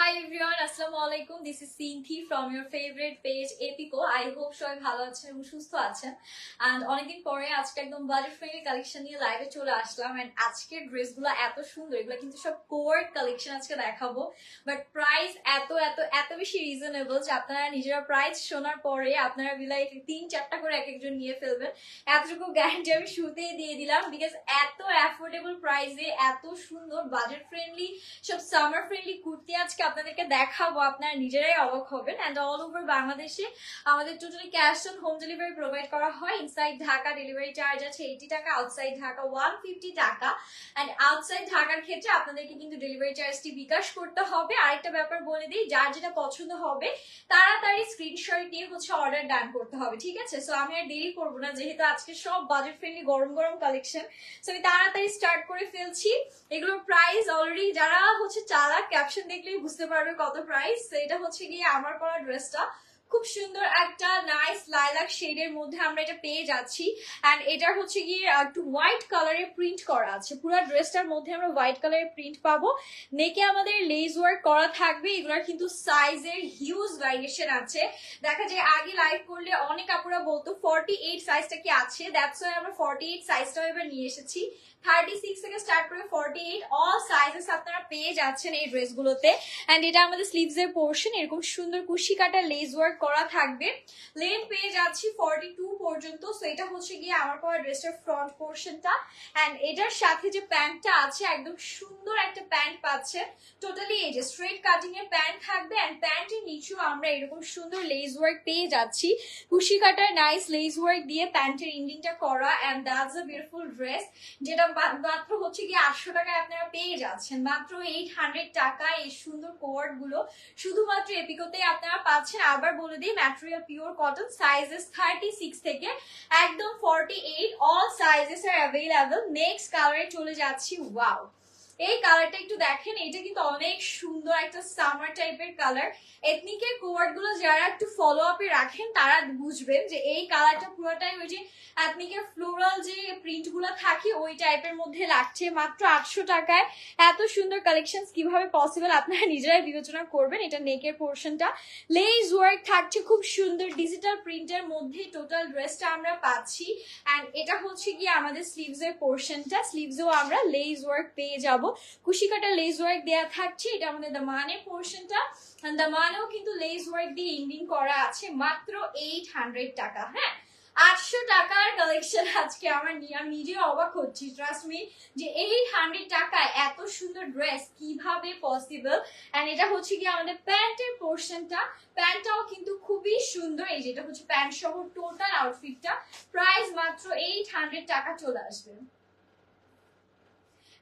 Hi everyone, Assalamualaikum. This is Sinthi from your favorite page Epico. I hope সবাই ভালো আছেন এবং সুস্থ আছেন। And অনেকদিন পরে আজকে একদম বাজেট ফ্রেন্ডলি কালেকশন নিয়ে লাইভে চলে আসলাম। And আজকের ড্রেসগুলো এত সুন্দর, এগুলো কিন্তু সব কোর কালেকশন আজকে দেখাবো। বাট প্রাইস এত বেশি রিজনেবল যে আপনারা নিজেরা প্রাইস শোনার পরে আপনারা বিলাই 3-4টা করে এক একজন নিয়ে ফেলবেন। এতটুকু গ্যারান্টি আমি শুরুতেই দিয়ে দিলাম, বিকজ এত অ্যাফোর্ডেবল প্রাইসে এত সুন্দর বাজেট ফ্রেন্ডলি সব সামার ফ্রেন্ডলি কুর্তি আজকে আপনাদেরকে দেখাবো, আপনারা নিজেরাই অবাক হবেন। এন্ড অল ওভার বাংলাদেশে আমাদের totally cash on home delivery provide করা হয়। ইনসাইড ঢাকা ডেলিভারি চার্জ আছে 80 টাকা, আউটসাইড ঢাকা 150 টাকা। এন্ড আউটসাইড ঢাকার ক্ষেত্রে আপনাদেরকে কিন্তু ডেলিভারি চার্জটি বিকাশ করতে হবে। আরেকটা ব্যাপার বলে দিই, যার যেটা পছন্দ হবে তাড়াতাড়ি স্ক্রিনশট দিয়ে অর্ডার ডান করতে হবে, ঠিক আছে? সো আমি আর দেরি করবো না, যেহেতু আজকে সব বাজেট ফ্রেন্ডলি গরম গরম কালেকশন, সো আমি তাড়াতাড়ি স্টার্ট করে ফেলছি। এগুলোর প্রাইস অলরেডি যারা চালাক ক্যাপশন দেখলেই বুঝতে পারবে কত প্রাইস। এটা হচ্ছে গিয়ে আমার পরা ড্রেসটা, খুব সুন্দর একটা নাইস লাইলাক শেডের মধ্যে আমরা এটা পেয়ে যাচ্ছি। এন্ড এটা হচ্ছে গিয়ে একটু হোয়াইট কালারের প্রিন্ট করা আছে, পুরো ড্রেসটার মধ্যে আমরা হোয়াইট কালারের প্রিন্ট পাবো। নেকে আমাদের লেস ওয়ার্ক করা থাকবে। এগুলোর কিন্তু সাইজের হিউজ ভ্যারিয়েশন আছে। দেখা যায় আগে লাইভ করলে অনেক আপুরা বলতো 48 সাইজটা কি আছে, দ্যাটস ওয়াই আমরা 48 সাইজটাও এবার নিয়ে এসেছি। 36 থেকে স্টার্ট করে 48 অল সাইজেস আপনারা পেয়ে যাচ্ছেন এই ড্রেসগুলোতে। এন্ড এটা আমাদের স্লিভস এর পোর্শন, এরকম সুন্দর কুশি কাটা লেস ওয়ার্ক করা থাকবে। লেন্থ পেয়ে যাচ্ছি 42 পর্যন্ত। সো এটা হচ্ছে গিয়ে আমার পরা ড্রেসটার ফ্রন্ট পোর্শনটা। এন্ড এটার সাথে যে প্যান্টটা আছে একদম সুন্দর একটা প্যান্ট পাচ্ছে, টোটালি এই যে স্ট্রেট কাটিং এর প্যান্ট থাকবে। এন্ড প্যান্টের নিচেও আমরা এরকম সুন্দর লেস ওয়ার্ক পেয়ে যাচ্ছি, কুশি কাটার নাইস লেস ওয়ার্ক দিয়ে প্যান্টের ইন্ডিংটা করা। And that's a beautiful dress, যেটা মাত্র হচ্ছে গিয়ে 800 টাকায় আপনারা পেয়ে যাচ্ছেন। মাত্র 800 টাকায় এই সুন্দর কোয়ার্ড গুলো শুধুমাত্র এপিকোতে আপনারা পাচ্ছেন। আবার বলে দিই, ম্যাটেরিয়াল পিওর কটন, সাইজেস 36 থেকে একদম 48 অল সাইজেস আর অ্যাভেলেবল। নেক্সট কালারে চলে যাচ্ছি। ওয়াও, এই কালারটা একটু দেখেন, এটা কিন্তু অনেক সুন্দর একটা সামার টাইপের কালার। এথনিকের কোয়ার্ড গুলো যারা একটু ফলো আপে রাখেন তারা বুঝবেন যে এই কালারটা পুরোটাই ওই যে এথনিকের ফ্লোরাল যে প্রিন্ট গুলো থাকে ওই টাইপের মধ্যে লাগছে। মাত্র 800 টাকায় এত সুন্দর কালেকশন কিভাবে পসিবল আপনারা নিজেরাই বিবেচনা করবেন। এটা নেকের পোর্শনটা লেস ওয়ার্ক থাকছে, খুব সুন্দর ডিজিটাল প্রিন্টের মধ্যে টোটাল ড্রেসটা আমরা পাচ্ছি। এন্ড এটা হচ্ছে গিয়ে আমাদের স্লিভস এর পোর্শনটা, স্লিভসেও আমরা লেস ওয়ার্ক পেয়ে যাব, কুশি কাটা লেস ওয়ার্ক দেওয়া থাকছে। এটা আমাদের দামানের পোর্শনটা, দামানেও কিন্তু লেস ওয়ার্ক দিয়ে ইন্ডিং করা আছে। মাত্র 800 টাকা। হ্যাঁ, 800 টাকার কালেকশন আজকে আমার নিয়ে আমি নিজে অবাক হচ্ছি, ট্রাস্ট মি, যে 800 টাকায় এত সুন্দর ড্রেস কিভাবে পসিবল। এন্ড এটা হচ্ছে কি আমাদের প্যান্টের পোর্শনটা, প্যান্টটাও কিন্তু খুবই সুন্দর। এই যেটা হচ্ছে প্যান্ট সহ টোটাল আউটফিটটা, প্রাইস মাত্র 800 টাকা চলে আসবে।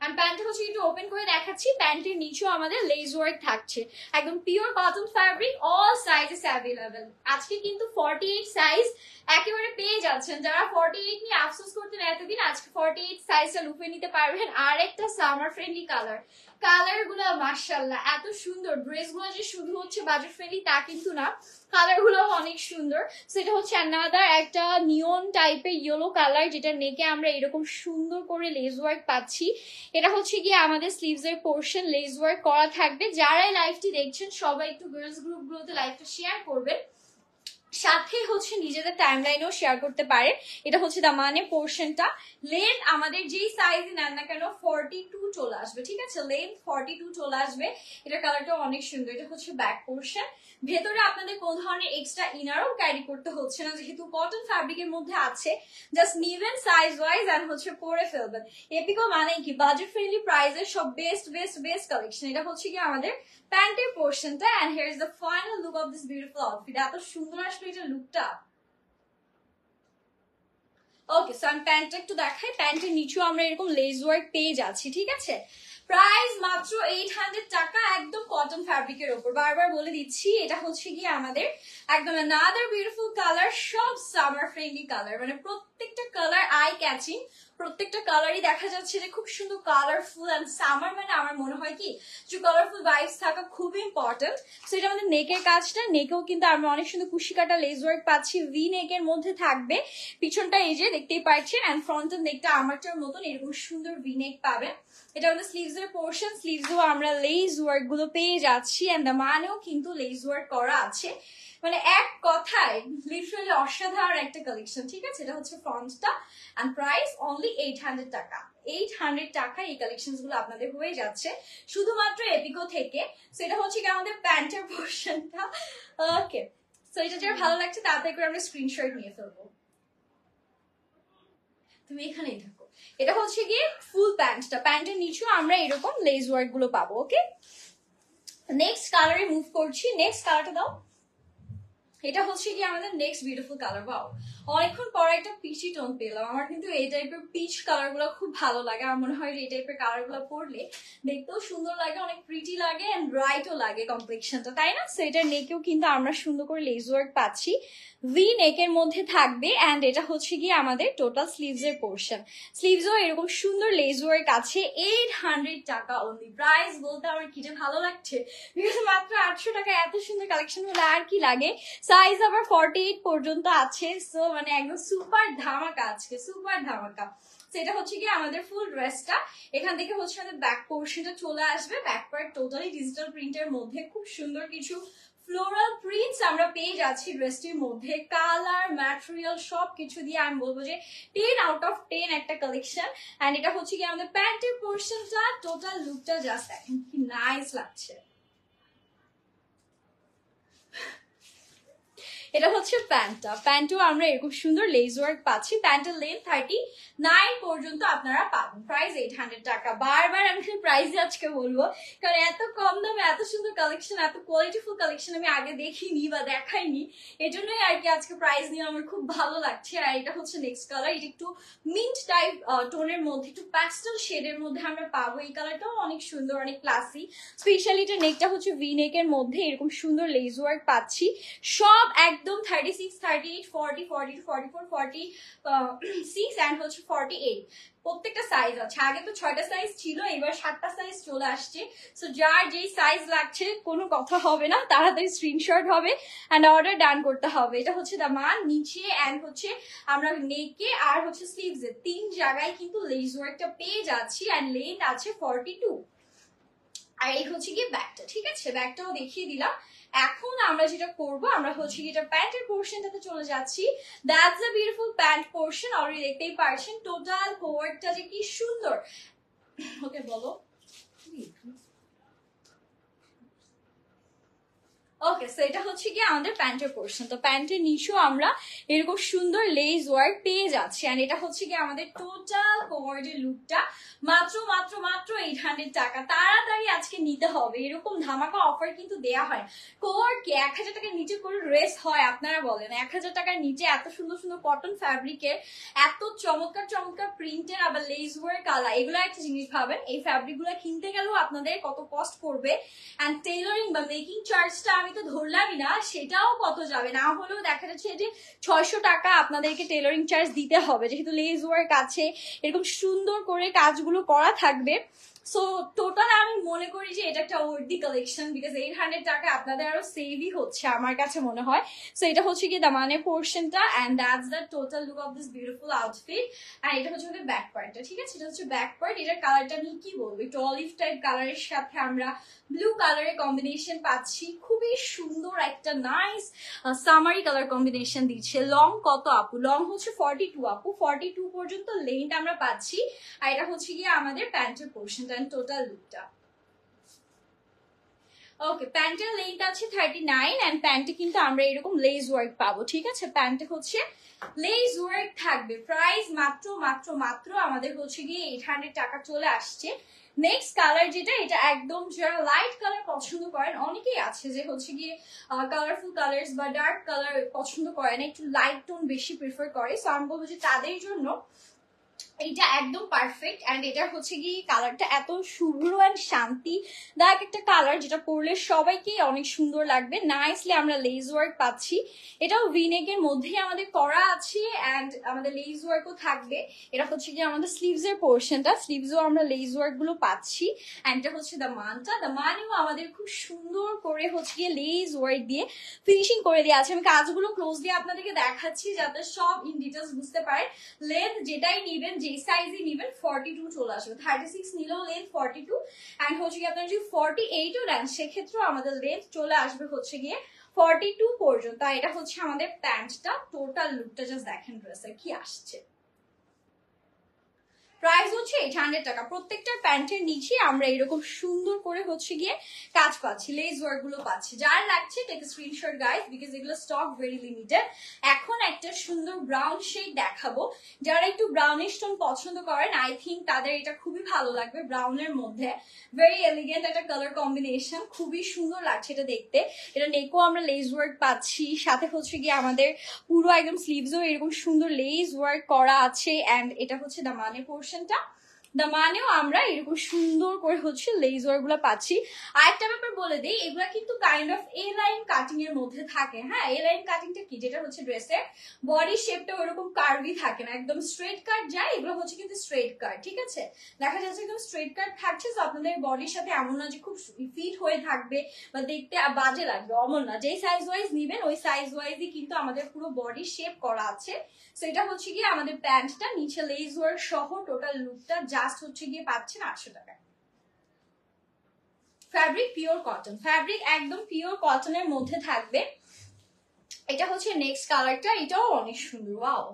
আমি প্যান্টটা হচ্ছে একটু ওপেন করে দেখাচ্ছি। প্যান্টের নিচেও আমাদের লেস ওয়ার্ক থাকছে, একদম pure cotton fabric, all sizes available. আজকে কিন্তু 48 সাইজ একেবারে পেয়ে যাচ্ছেন। যারা 48 নিয়ে আফসোস করতেন এতদিন, আজকে 48 সাইজটা লুফে নিতে পারবেন। আর একটা সামার ফ্রেন্ডলি কালার, কালার গুলো মাশাআল্লাহ এত সুন্দর। ড্রেস গুলো যে শুধু হচ্ছে বাজেট ফ্রেন্ডলি তা কিন্তু না, কালার গুলো অনেক সুন্দর। সেটা হচ্ছে অ্যানাদার একটা নিয়ন টাইপের ইয়েলো কালার, যেটা নেকে আমরা এরকম সুন্দর করে লেস ওয়ার্ক পাচ্ছি। এটা হচ্ছে গিয়ে আমাদের স্লিভস এর পোর্শন, লেস ওয়ার্ক করা থাকবে। যারাই লাইভটি দেখছেন সবাই একটু গার্লস গ্রুপ গুলোতে লাইভটা শেয়ার করবেন, সাথে হচ্ছে নিজেদের টাইমলাইনেও শেয়ার করতে পারে। এটা হচ্ছে দামানের পোর্শনটা। লেন্থ আমাদের যেই সাইজ নেন না কেন 42 চলে আসবে, ঠিক আছে? লেন্থ 42 চলে আসবে। এটা কালারটা অনেক সুন্দর। এটা হচ্ছে ব্যাক পোর্শন। ভেতরে আপনাদের কোন ধরনের এক্সট্রা ইনারও ক্যারি করতে হচ্ছে না, যেহেতু কটন ফ্যাব্রিকের মধ্যে আছে। জাস্ট নিবেন সাইজ ওয়াইজ এন্ড হচ্ছে পরে ফেলবেন। এপিকো মানে কি বাজেট ফ্রেন্ডলি প্রাইসের সব বেস্ট কালেকশন। এটা হচ্ছে কি আমাদের প্যান্টের পোর্শনটা। And here is the final look of this beautiful outfit. এত সুন্দর আসলে এটা লুকটা। ওকে, সো আমি প্যান্টটা একটু দেখাই। প্যান্টের নিচেও আমরা এরকম লেস ওয়ার্ক পেয়ে যাচ্ছি, ঠিক আছে? প্রাইস মাত্র 800 টাকা, একদম কটন ফ্যাব্রিকের ওপর। বারবার বলে দিচ্ছি, এটা হচ্ছে গিয়ে আমাদের একদম অ্যানাদার বিউটিফুল কালার, সব সামার ফ্রেন্ডলি কালার, মানে প্রত্যেকটা কালার আই ক্যাচিং। প্রত্যেকটা কালারই দেখা যাচ্ছে যে খুব সুন্দর কালারফুল। এন্ড সামার মানে আমার মনে হয় কি যে কালারফুল ভাইবস থাকা খুব ইম্পর্টেন্ট। সো এটা আমাদের নেকের কাজটা, নেকেও কিন্তু আমরা অনেক সুন্দর কুশি কাটা লেস ওয়ার্ক পাচ্ছি, ভি নেকের মধ্যে থাকবে। পিছনটা এই যে দেখতেই পাচ্ছেন, এন্ড ফ্রন্টের নেকটা আমারটার মতন এরকম সুন্দর ভি নেক পাবেন। এটা আমাদের স্লিভস এর পোর্শন, স্লিভসও আমরা লেস ওয়ার্ক গুলো পেয়ে যাচ্ছি এন্ড দ্য মানেও কিন্তু লেস ওয়ার্ক করা আছে। মানে এক কথায় লিটারালি অসাধারণ একটা কালেকশন, ঠিক আছে? এটা হচ্ছে ফ্রন্টটা এন্ড প্রাইস অনলি 800 টাকা। 800 টাকা এই কালেকশন গুলো আপনাদের হয়ে যাচ্ছে শুধুমাত্র এপিকো থেকে। সো এটা হচ্ছে কি আমাদের প্যান্টের পোর্শনটা। ওকে, সো এটা যারা ভালো লাগছে তাড়াতাড়ি করে আমরা স্ক্রিনশট নিয়ে ফেলবো। তুমি এখানেই থাকো। এটা হচ্ছে গিয়ে ফুল প্যান্টটা, প্যান্টের নিচেও আমরা এরকম লেস ওয়ার্ক গুলো পাবো। ওকে, নেক্সট কালারে মুভ করছি। নেক্সট কালারটা দাও। এটা হচ্ছে কি আমাদের নেক্সট বিউটিফুল কালার। বাও, অনেকক্ষণ পরে একটা পিচি টোন পেলাম। আমার কিন্তু এই টাইপের পিচ কালার গুলো খুব ভালো লাগে। আমার মনে হয় এই টাইপের কালার গুলো পরলে দেখতেও সুন্দর লাগে, অনেক প্রিটি লাগে এন্ড ব্রাইটও লাগে কমপ্লেকশনটা, তাই না? সো এটার নেকেও কিন্তু আমরা সুন্দর করে লেস ওয়ার্ক পাচ্ছি, ভি নেকের মধ্যে থাকবে এন্ড এটা হচ্ছে কি আমাদের টোটাল স্লিভস এর পোর্শন। স্লিভসও এরকম সুন্দর লেস ওয়ার্ক আছে। 800 টাকা অনলি। প্রাইস বলতে আমার কি যে ভালো লাগছে, বিকজ মাত্র 800 টাকা এত সুন্দর কালেকশন হলে আর কি লাগে। সাইজ আবার 48 পর্যন্ত আছে। সো মানে একদম সুপার ধামাকা আজকে, সুপার ধামাকা। সেটা হচ্ছে কি আমাদের ফুল ড্রেসটা। এখান থেকে হচ্ছে আমাদের ব্যাক পোর্শনটা চলে আসবে। ব্যাক পার্ট টোটালি ডিজিটাল প্রিন্টের মধ্যে খুব সুন্দর কিছু ফ্লোরাল প্রিন্টস আমরা পেয়ে যাচ্ছি ড্রেসটির মধ্যে। কালার, ম্যাটেরিয়াল সবকিছু দিয়ে আমি বলবো যে 10 আউট অফ 10 একটা কালেকশন। এন্ড এটা হচ্ছে কি আমাদের প্যান্টের পোর্শনটা। টোটাল লুকটা জাস্ট দেখেন কি নাইস লাগছে। এটা হচ্ছে প্যান্টটা, প্যান্টও আমরা এরকম সুন্দর লেস ওয়ার্ক পাচ্ছি। প্যান্টের লেন্থ 39 পর্যন্ত আপনারা পাবেন। প্রাইস 800 টাকা। বারবার আমি প্রাইস আজকে বলবো, কারণ এত কম দামে এত সুন্দর কালেকশন, এত কোয়ালিটিফুল কালেকশন আমি আগে দেখিনি বা দেখাইনি। এই জন্যই আর কি আজকে প্রাইস নিয়ে আমার খুব ভালো লাগছে। আর এটা হচ্ছে নেক্সট কালার। এটা একটু মিন্ট টাইপ টোনের মধ্যে, একটু প্যাস্টেল শেডের মধ্যে আমরা পাবো। এই কালারটাও অনেক সুন্দর, অনেক ক্লাসি। স্পেশালি এটা নেকটা হচ্ছে ভি নেকের মধ্যে এরকম সুন্দর লেস ওয়ার্ক পাচ্ছি। সব একদম 36, 38, 40, 42, 44, 46 এন্ড হচ্ছে 48 প্রত্যেকটা সাইজ আছে। আগে তো 6টা সাইজ ছিল, এবার 7টা সাইজ চলে আসছে। সো যার যেই সাইজ লাগছে কোনো কথা হবে না, তাড়াতাড়ি স্ক্রিনশট হবে এন্ড অর্ডার ডান করতে হবে। এটা হচ্ছে দামান নিচে এন্ড হচ্ছে আমরা নেকে আর হচ্ছে স্লিভস এর 3 জায়গায় কিন্তু লেস ওয়ার্কটা পেয়ে যাচ্ছি এন্ড লেন্থ আছে 42। আর এই হচ্ছে কি ব্যাকটা, ঠিক আছে? ব্যাকটাও দেখিয়ে দিলাম। এখন আমরা যেটা করব, আমরা হচ্ছে কি এটা প্যান্টের পোর্শনটাতে চলে যাচ্ছি। That's a beautiful pant portion. Already দেখতেই পারছেন টোটাল কোয়ার্টটা যে কি সুন্দর। ওকে বলো। ওকে, সো এটা হচ্ছে কি আমাদের প্যান্টের পোর্শন। তো প্যান্টের নিচেও আমরা এরকম সুন্দর লেস ওয়ার্ক পেয়ে যাচ্ছি এন্ড এটা হচ্ছে কি আমাদের টোটাল কোয়ার্ডের লুকটা। মাত্র মাত্র মাত্র 800 টাকা। তাড়াতাড়ি আজকে নিতে হবে। এরকম ধামাকা অফার কিন্তু দেয়া হয়। কোয়ার্ড কি 1000 টাকার নিচে কোনো ড্রেস হয় আপনারা বলেন? 1000 টাকার নিচে এত সুন্দর সুন্দর কটন ফ্যাব্রিকের, এত চমৎকার চমৎকার প্রিন্টের, আবার লেস ওয়ার্ক কালার, এগুলো একটা জিনিস ভাবেন এই ফ্যাব্রিক গুলো কিনতে গেলেও আপনাদের কত কস্ট পড়বে। এন্ড টেইলরিং বা মেকিং চার্জটা আমি তো ধরলামই না, সেটাও কত যাবে। না হলেও দেখা যাচ্ছে যে 600 টাকা আপনাদেরকে টেইলরিং চার্জ দিতে হবে, যেহেতু লেস ওয়ার্ক আছে, এরকম সুন্দর করে কাজগুলো করা থাকবে। সো টোটাল আমি মনে করি যে এটা একটা ওয়ার্দি কালেকশন, বিকজ 800 টাকা আপনাদের আরো সেভই হচ্ছে আমার কাছে মনে হয়। সো এটা হচ্ছে কি দামানের পোর্শনটা and that's the total look of this beautiful outfit. আর এটা হচ্ছে আমাদের ব্যাক পার্টটা, ঠিক আছে? এটা হচ্ছে ব্যাক পার্ট। এটার কালারটা আমি কি বলবো, একটু অলিভ টাইপ কালারের সাথে আমরা ব্লু কালারের কম্বিনেশন পাচ্ছি। খুবই সুন্দর একটা নাইস সামারি কালার কম্বিনেশন দিচ্ছে। লং কত আপু? লং হচ্ছে 42 আপু, 42 পর্যন্ত লেন্থ আমরা পাচ্ছি। আর এটা হচ্ছে গিয়ে আমাদের প্যান্টের পোর্শনটা এন্ড টোটাল লুকটা। ওকে, প্যান্টের লেন্থ আছে 39 এন্ড প্যান্টে কিন্তু আমরা এরকম লেস ওয়ার্ক পাবো, ঠিক আছে? প্যান্টে হচ্ছে লেস ওয়ার্ক থাকবে। প্রাইস মাত্র মাত্র মাত্র আমাদের হচ্ছে গিয়ে 800 টাকা চলে আসছে। নেক্সট কালার যেটা, এটা একদম যারা লাইট কালার পছন্দ করেন, অনেকেই আছে যে হচ্ছে গিয়ে কালারফুল কালার্স বা ডার্ক কালার পছন্দ করে না, একটু লাইট টোন বেশি প্রিফার করে। সো আমি বলবো যে তাদের জন্য এটা একদম পারফেক্ট। এন্ড এটা হচ্ছে কি কালারটা এত শুভ্র এন্ড শান্তি দায়ক একটা কালার, যেটা পরলে সবাইকে অনেক সুন্দর লাগবে। নাইসলি আমরা লেস ওয়ার্ক পাচ্ছি। এটাও ভিনেকের মধ্যেই আমাদের করা আছে এন্ড আমাদের লেস ওয়ার্কও থাকবে। এটা হচ্ছে কি আমাদের স্লিভস এর পোর্শনটা, স্লিভসও আমরা লেস ওয়ার্ক গুলো পাচ্ছি। এন্ড এটা হচ্ছে দ্য মানটা, দ্য মানেও আমাদের খুব সুন্দর করে হচ্ছে গিয়ে লেস ওয়ার্ক দিয়ে ফিনিশিং করে দেওয়া আছে। আমি কাজগুলো ক্লোজ দিয়ে আপনাদেরকে দেখাচ্ছি যাতে সব ইন ডিটেলস বুঝতে পারেন। লেন্থ যেটাই নিবেন, যে যে সাইজই নেবেন 42 চলে আসবে, 36 নিলেও লেন্থ 42, অ্যান্ড হচ্ছে কি আপনারা যদি 48ও নেন সেক্ষেত্রেও আমাদের লেন্থ চলে আসবে হচ্ছে গিয়ে 42 পর্যন্ত। এটা হচ্ছে আমাদের প্যান্টটা, টোটাল লুকটা জাস্ট দেখেন ড্রেসের কি আসছে। প্রাইস হচ্ছে 800 টাকা। প্রত্যেকটা প্যান্টের নিচে আমরা এরকম সুন্দর করে হচ্ছে গিয়ে কাজ পাচ্ছি, লেস ওয়ার্ক গুলো পাচ্ছি। যার লাগছে টেক স্ক্রিনশট গাইস, বিকজ এগুলো স্টক ভেরি লিমিটেড। এখন একটা সুন্দর ব্রাউন শেড দেখাবো, যারা একটু ব্রাউনিশ টোন পছন্দ করেন আই থিঙ্ক তাদের এটা খুবই ভালো লাগবে। ব্রাউনের মধ্যে ভেরি এলিগেন্ট একটা কালার কম্বিনেশন, খুবই সুন্দর লাগছে এটা দেখতে। এটা নেকও আমরা লেস ওয়ার্ক পাচ্ছি, সাথে হচ্ছে গিয়ে আমাদের পুরো একদম স্লিভসও এরকম সুন্দর লেস ওয়ার্ক করা আছে, অ্যান্ড এটা হচ্ছে দামানে পোর্শনটা। দামানেও আমরা এরকম সুন্দর করে হচ্ছে লেস ওয়ার্ক গুলো পাচ্ছি। আরেকটা ব্যাপার বলে দিই, এগুলা কিন্তু kind of A line cutting এর মধ্যে থাকে। হ্যাঁ, এ লাইন কাটিংটা কি, যেটা হচ্ছে ড্রেসের বডি শেপটা ওরকম কার্ভি থাকে না, একদম স্ট্রেট কাট যায়। এগুলো হচ্ছে কিন্তু স্ট্রেট কাট, ঠিক আছে, দেখা যাচ্ছে একদম স্ট্রেট কাট থাকছে। তো আপনাদের বডির সাথে এমন না যে খুব ফিট হয়ে থাকবে বা দেখতে বাজে লাগবে, অমন না। যেই সাইজ ওয়াইজ নিবেন ওই সাইজ ওয়াইজই কিন্তু আমাদের পুরো বডি শেপ করা আছে। সো এটা হচ্ছে গিয়ে আমাদের প্যান্টটা, নিচে লেস ওয়ার্ক সহ টোটাল লুকটা জাস্ট হচ্ছে গিয়ে পাচ্ছেন 800 টাকায়। ফ্যাব্রিক পিওর কটন, ফ্যাব্রিক একদম পিওর কটনের মধ্যে থাকবে। এটা হচ্ছে নেক্সট কালারটা, এটাও অনেক সুন্দর। ওয়াও,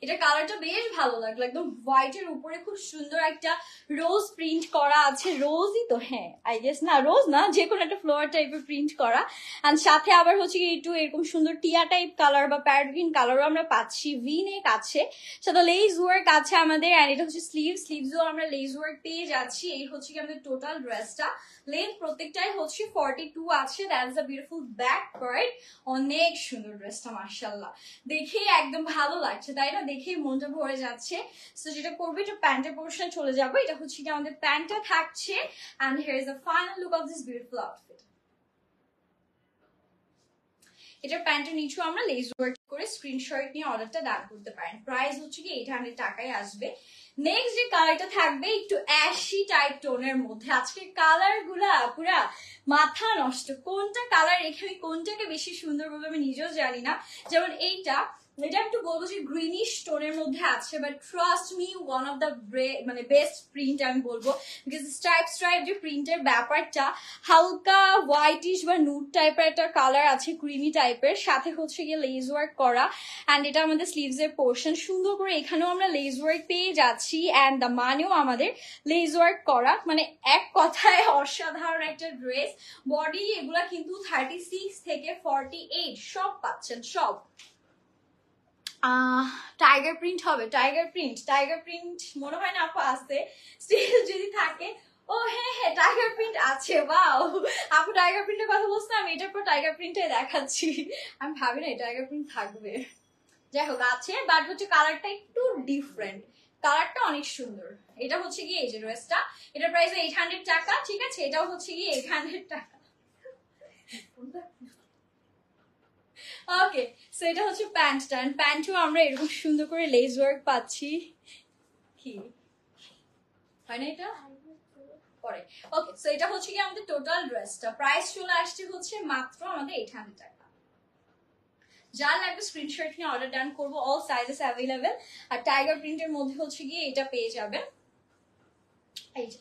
এটা কালারটা বেশ ভালো লাগলো, একদম হোয়াইটের উপরে খুব সুন্দর একটা রোজ প্রিন্ট করা আছে। রোজই তো, হ্যাঁ আই গেস, না রোজ না, যে কোনো একটা ফ্লোয়ার টাইপের প্রিন্ট করা। এন্ড সাথে আবার হচ্ছে কি একটু এরকম সুন্দর টিয়া টাইপ কালার বা প্যারট গ্রিন কালারও আমরা পাচ্ছি। ভি নেক আছে, সাথে লেস ওয়ার্ক আছে আমাদের, এন্ড এটা হচ্ছে স্লিভসও আমরা লেস ওয়ার্ক পেয়ে যাচ্ছি। এই হচ্ছে কি আমাদের টোটাল ড্রেসটা। লেন্থ প্রত্যেকটাই হচ্ছে 42 আছে। That is a beautiful back part. অনেক সুন্দর ড্রেসটা, মাশাআল্লাহ, দেখেই একদম ভালো লাগছে, তাই না? দেখেই মনটা ভরে যাচ্ছে। সো যেটা করবে, এটা প্যান্টের পোর্শনে চলে যাবো। এটা হচ্ছে কি আমাদের প্যান্টটা থাকছে, and here is the final look of this beautiful outfit. এটা প্যান্টের নিচেও আমরা লেস ওয়ার্ক করে স্ক্রিনশট নিয়ে অর্ডারটা ডান করতে পারেন। প্রাইস হচ্ছে কি 800 টাকায় আসবে। নেক্সট যে কালারটা থাকবে একটু অ্যাশি টাইপ টোনের মধ্যে। আজকে কালার গুলা পুরা মাথা নষ্ট, কোনটা কালার রেখে আমি কোনটাকে বেশি সুন্দর বলবো আমি নিজেও জানি না। যেমন এটা একটু বলবো যে গ্রিনিশ টোনের মধ্যে আছে, but trust me one of the মানে বেস্ট প্রিন্ট আমি বলবো, বিকজ স্ট্রাইপ যে প্রিন্টের ব্যাপারটা, হালকা হোয়াইটিশ বা নুড টাইপের একটা কালার আছে, ক্রিমি টাইপের, সাথে হচ্ছে গিয়ে লেস ওয়ার্ক করা। অ্যান্ড এটা আমাদের স্লিভস এর পোর্শন, সুন্দর করে এখানেও আমরা লেস ওয়ার্ক পেয়ে যাচ্ছি, অ্যান্ড দ্য মানেও আমাদের লেস ওয়ার্ক করা। মানে এক কথায় অসাধারণ একটা ড্রেস। বডি এগুলা কিন্তু 36 থেকে 48 সব পাচ্ছেন, সব। টাইগার প্রিন্ট হবে, টাইগার প্রিন্ট মনে হয় না আপু আছে, স্টিল যদি থাকে। ও হ্যাঁ হ্যাঁ, টাইগার প্রিন্ট আছে। ওয়াও, আপু টাইগার প্রিন্টের কথা বলছে, আমি এটার পর টাইগার প্রিন্টে দেখাচ্ছি। আমি ভাবি না টাইগার প্রিন্ট থাকবে, যাই হোক আছে, বাট হচ্ছে কালারটা একটু ডিফারেন্ট, কালারটা অনেক সুন্দর। এটা হচ্ছে গিয়ে এই যে ড্রেসটা, এটার প্রাইস 800 টাকা, ঠিক আছে, এটাও হচ্ছে গিয়ে 800 টাকা। ওকে, সো এটা হচ্ছে প্যান্টটা, প্যান্টও আমরা এরকম সুন্দর করে লেস ওয়ার্ক পাচ্ছি। কি হয় না এটা পরে? ওকে, সো এটা হচ্ছে কি আমাদের টোটাল ড্রেসটা। প্রাইস চলে আসছে হচ্ছে মাত্র আমাদের 800 টাকা। যার লাগবে স্ক্রিনশট নিয়ে অর্ডার ডান করবো, অল সাইজেস অ্যাভেলেবেল। আর টাইগার প্রিন্টের মধ্যে হচ্ছে গিয়ে এটা পেয়ে যাবেন। এই যে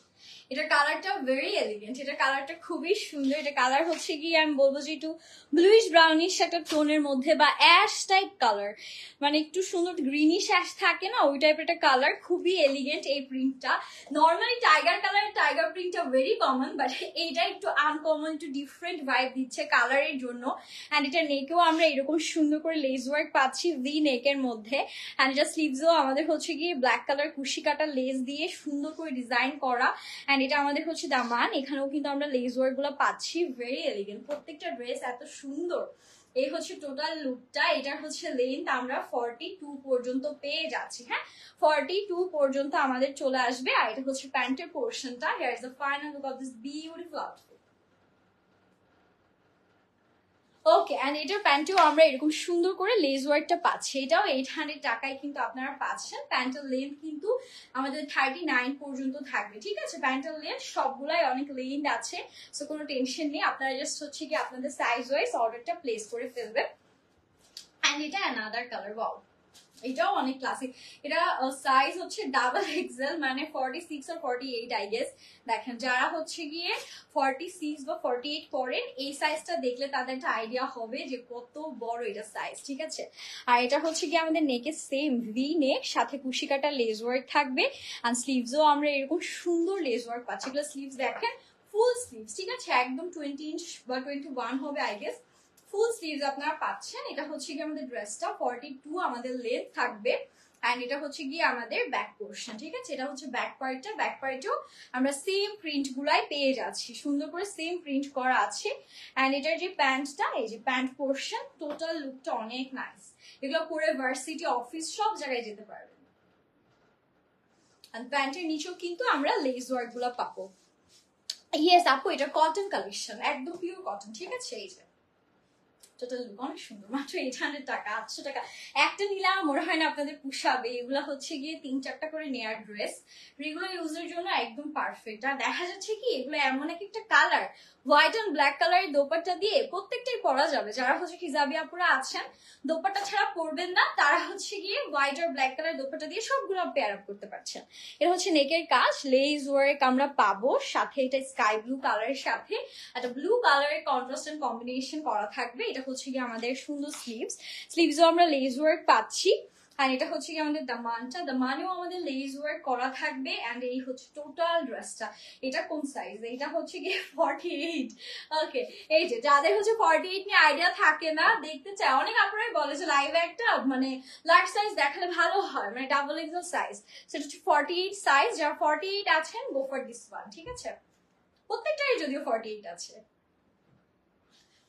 এটা কালারটা ভেরি এলিগেন্ট, এটা কালারটা খুবই সুন্দর। এটা কালার হচ্ছে গিয়ে আমি বলবো যে একটু ব্লুইশ ব্রাউনিশ একটা টোনের মধ্যে, বা অ্যাশ টাইপ কালার, মানে একটু সুন্দর গ্রিনিশ অ্যাশ থাকে না, ওই টাইপের একটা কালার। খুবই এলিগেন্ট এই প্রিন্টটা। নর্মালি টাইগার কালার টাইগার প্রিন্টটা ভেরি কমন, বাট এইটা একটু আনকমন, একটু ডিফারেন্ট ভাইব দিচ্ছে কালারের জন্য। অ্যান্ড এটা নেকেও আমরা এরকম সুন্দর করে লেস ওয়ার্ক পাচ্ছি ভি নেকের মধ্যে। অ্যান্ড এটা স্লিভসও আমাদের হচ্ছে গিয়ে ব্ল্যাক কালার কুশি কাটা লেস দিয়ে সুন্দর করে ডিজাইন করা। অ্যান্ড এটা আমাদের হচ্ছে দামান, এখানেও কিন্তু আমরা লেস ওয়ার্ক গুলো পাচ্ছি, ভেরি এলিগেন্ট। প্রত্যেকটা ড্রেস এত সুন্দর। এই হচ্ছে টোটাল লুকটা। এটা হচ্ছে লেন্থ আমরা 42 পর্যন্ত পেয়ে যাচ্ছি। হ্যাঁ, 42 পর্যন্ত আমাদের চলে আসবে। আর এটা হচ্ছে প্যান্টের পোর্শনটা। Here is the final look of this beautiful outfit. Okay, and এটার প্যান্টেও আমরা এরকম সুন্দর করে লেস ওয়ার্কটা পাচ্ছি। এটাও 800 টাকায় কিন্তু আপনারা পাচ্ছেন। প্যান্টের লেন্থ কিন্তু আমাদের 39 পর্যন্ত থাকবে, ঠিক আছে। প্যান্টের লেন্থ সবগুলাই অনেক লেন্থ আছে, সো কোনো টেনশন নেই। আপনারা জাস্ট হচ্ছে কি আপনাদের সাইজ ওয়াইজ অর্ডারটা প্লেস করে ফেলবেন। অ্যান্ড এটা অ্যানাদার কালার। ওয়াও, এটাও অনেক ক্লাসিক। এটা সাইজ হচ্ছে ডাবল এক্সেল, মানে 46 আর 48 আই গেস। দেখেন যারা হচ্ছে গিয়ে 46 বা 48 পরেন, এই সাইজটা দেখলে তাদের একটা আইডিয়া হবে যে কত বড় এটা সাইজ, ঠিক আছে। আর এটা হচ্ছে গিয়ে আমাদের নেকে সেম ভি নেক, সাথে কুশি কাটা লেস ওয়ার্ক থাকবে। আর স্লিভসও আমরা এরকম সুন্দর লেস ওয়ার্ক পাচ্ছি। এগুলো স্লিভস দেখেন ফুল স্লিভস, ঠিক আছে, একদম 20 ইঞ্চ বা 21 হবে আই গেস। ফুল স্লিভস আপনারা পাচ্ছেন। এটা হচ্ছে গিয়ে আমাদের ড্রেসটা 42 আমাদের লেন্থ থাকবে। এন্ড এটা হচ্ছে গিয়ে আমাদের ব্যাক পোর্শন, ঠিক আছে। এটা হচ্ছে ব্যাক পার্টটা। ব্যাক পার্টেও আমরা সেম প্রিন্ট গুলাই পেয়ে যাচ্ছি, সুন্দর করে সেম প্রিন্ট করা আছে। এন্ড এটার যে প্যান্টটা, এই যে প্যান্ট পোর্শন, টোটাল লুকটা অনেক নাইস। এগুলো পরে ভার্সিটি, অফিস সব জায়গায় যেতে পারবেন। এন্ড প্যান্টের নিচেও কিন্তু আমরা লেস ওয়ার্ক গুলো পাবো। ইয়েস আপু, এটা কটন কালেকশন, একদম পিওর কটন, ঠিক আছে। এই যে টোটাল লুক অনেক সুন্দর, মাত্র 800 টাকা, 800 টাকা। একটা নিলে আমার মনে হয় না আপনাদের পুষাবে। এগুলো হচ্ছে গিয়ে 3-4টা করে নেয়ার ড্রেস, রেগুলার ইউজের জন্য একদম পারফেক্ট। আর দেখা যাচ্ছে কি এগুলো এমন একটা কালার, হোয়াইট অ্যান্ড ব্ল্যাক কালারের দোপাট্টা দিয়ে প্রত্যেকটাই পরা যাবে। যারা হচ্ছে হিজাবি আপুরা আছেন, দোপাট্টা ছাড়া পরবেন না, তারা হচ্ছে গিয়ে হোয়াইট আর ব্ল্যাক কালার দোপাট্টা দিয়ে সবগুলো পেয়ার আপ করতে পারছেন। এটা হচ্ছে নেকের কাজ, লেস ওয়ার্ক আমরা পাবো, সাথে এটা স্কাই ব্লু কালারের সাথে একটা ব্লু কালারের কন্ট্রাস্ট এন্ড কম্বিনেশন করা থাকবে। এটা হচ্ছে কি আমাদের সুন্দর স্লিভসও আমরা লেস ওয়ার্ক পাচ্ছি। আর এটা হচ্ছে কি আমাদের দামানটা, দামানেও আমাদের লেস ওয়ার্ক করা থাকবে। এন্ড এই হচ্ছে টোটাল ড্রেসটা। এটা কোন সাইজ? এটা হচ্ছে কি 48। ওকে, এই যে যাদের হচ্ছে 48 নিয়ে আইডিয়া থাকে না, দেখতে চায়, অনেক আপনারাই বলে যে লাইভে একটা মানে লার্জ সাইজ দেখালে ভালো হয়, মানে ডাবল এক্সেল সাইজ, সেটা হচ্ছে 48 সাইজ। যারা 48 আছেন, গো ফর দিস ওয়ান, ঠিক আছে। প্রত্যেকটাই যদিও 48 আছে।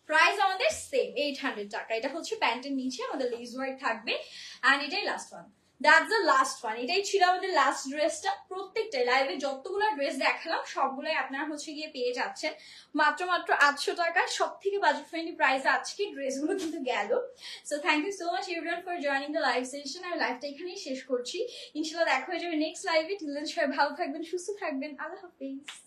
প্রাইস আমাদের সেম 800 টাকা। এটা হচ্ছে প্যান্টের নিচে আমাদের লেস ওয়ার্ক থাকবে। এন্ড এটাই last one, that's the last one. এটাই ছিল আমাদের লাস্ট ড্রেসটা। প্রত্যেকটা লাইভে যতগুলো ড্রেস দেখালাম সবগুলাই আপনারা হচ্ছে গিয়ে পেয়ে যাচ্ছেন মাত্র 800 টাকা। সব থেকে বাজেট ফ্রেন্ডলি প্রাইসে আজকে ড্রেসগুলো কিন্তু গেল। So thank you so much everyone for joining the live session. আমি লাইভটা এখানেই শেষ করছি। ইনশাআল্লাহ দেখা হয়ে যাবে নেক্সট লাইভে। টিল দেন সবাই ভালো থাকবেন, সুস্থ থাকবেন। আল্লাহ হাফেজ।